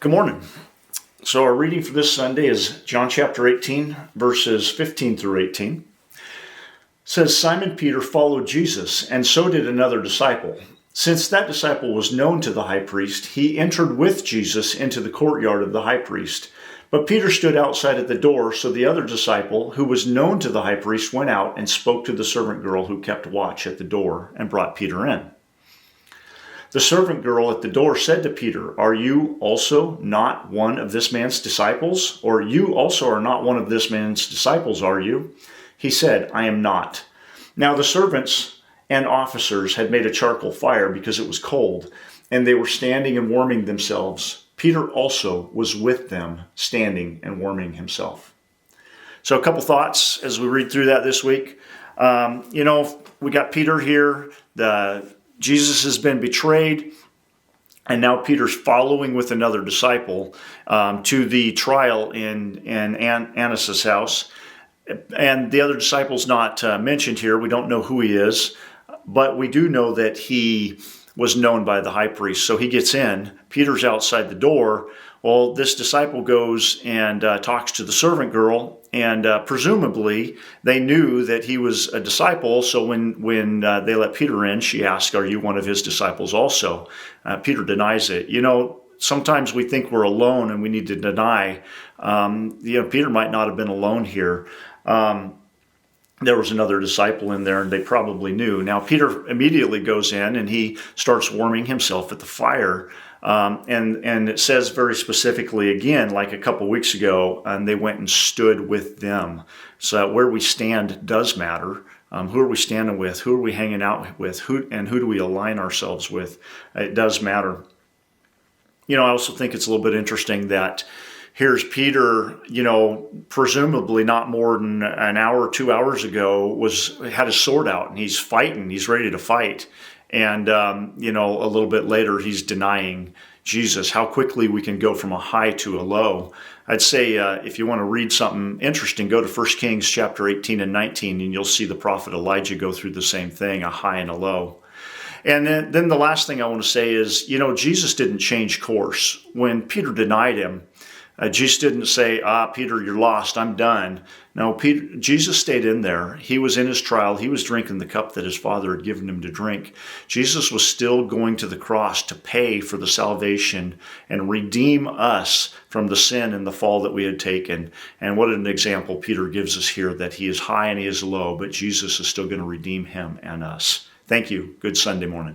Good morning. So our reading for this Sunday is John chapter 18, verses 15 through 18. It says, Simon Peter followed Jesus, and so did another disciple. Since that disciple was known to the high priest, he entered with Jesus into the courtyard of the high priest. But Peter stood outside at the door, so the other disciple, who was known to the high priest, went out and spoke to the servant girl who kept watch at the door and brought Peter in. The servant girl at the door said to Peter, Are you also not one of this man's disciples? Or you also are not one of this man's disciples, are you? He said, I am not. Now the servants and officers had made a charcoal fire because it was cold, and they were standing and warming themselves. Peter also was with them, standing and warming himself. So a couple thoughts as we read through that this week. We got Peter here. Jesus has been betrayed, and now Peter's following with another disciple to the trial in Annas' house. And the other disciple's not mentioned here. We don't know who he is, but we do know that he was known by the high priest. So he gets in. Peter's outside the door. Well, this disciple goes and talks to the servant girl, and presumably they knew that he was a disciple. So when they let Peter in, she asked, Are you one of his disciples also? Peter denies it. Sometimes we think we're alone and we need to deny. Peter might not have been alone here. There was another disciple in there, and they probably knew. Now, Peter immediately goes in, and he starts warming himself at the fire. And it says very specifically, again, like a couple weeks ago, and they went and stood with them. So where we stand does matter. Who are we standing with? Who are we hanging out with? Who do we align ourselves with? It does matter. I also think it's a little bit interesting that here's Peter, presumably not more than an hour or 2 hours ago, had his sword out and he's fighting. He's ready to fight. And, a little bit later, he's denying Jesus. How quickly we can go from a high to a low. I'd say if you want to read something interesting, go to 1 Kings chapter 18 and 19, and you'll see the prophet Elijah go through the same thing, a high and a low. And then the last thing I want to say is, Jesus didn't change course. When Peter denied him, Jesus didn't say, Peter, you're lost, I'm done. No, Jesus stayed in there. He was in his trial. He was drinking the cup that his Father had given him to drink. Jesus was still going to the cross to pay for the salvation and redeem us from the sin and the fall that we had taken. And what an example Peter gives us here, that he is high and he is low, but Jesus is still going to redeem him and us. Thank you. Good Sunday morning.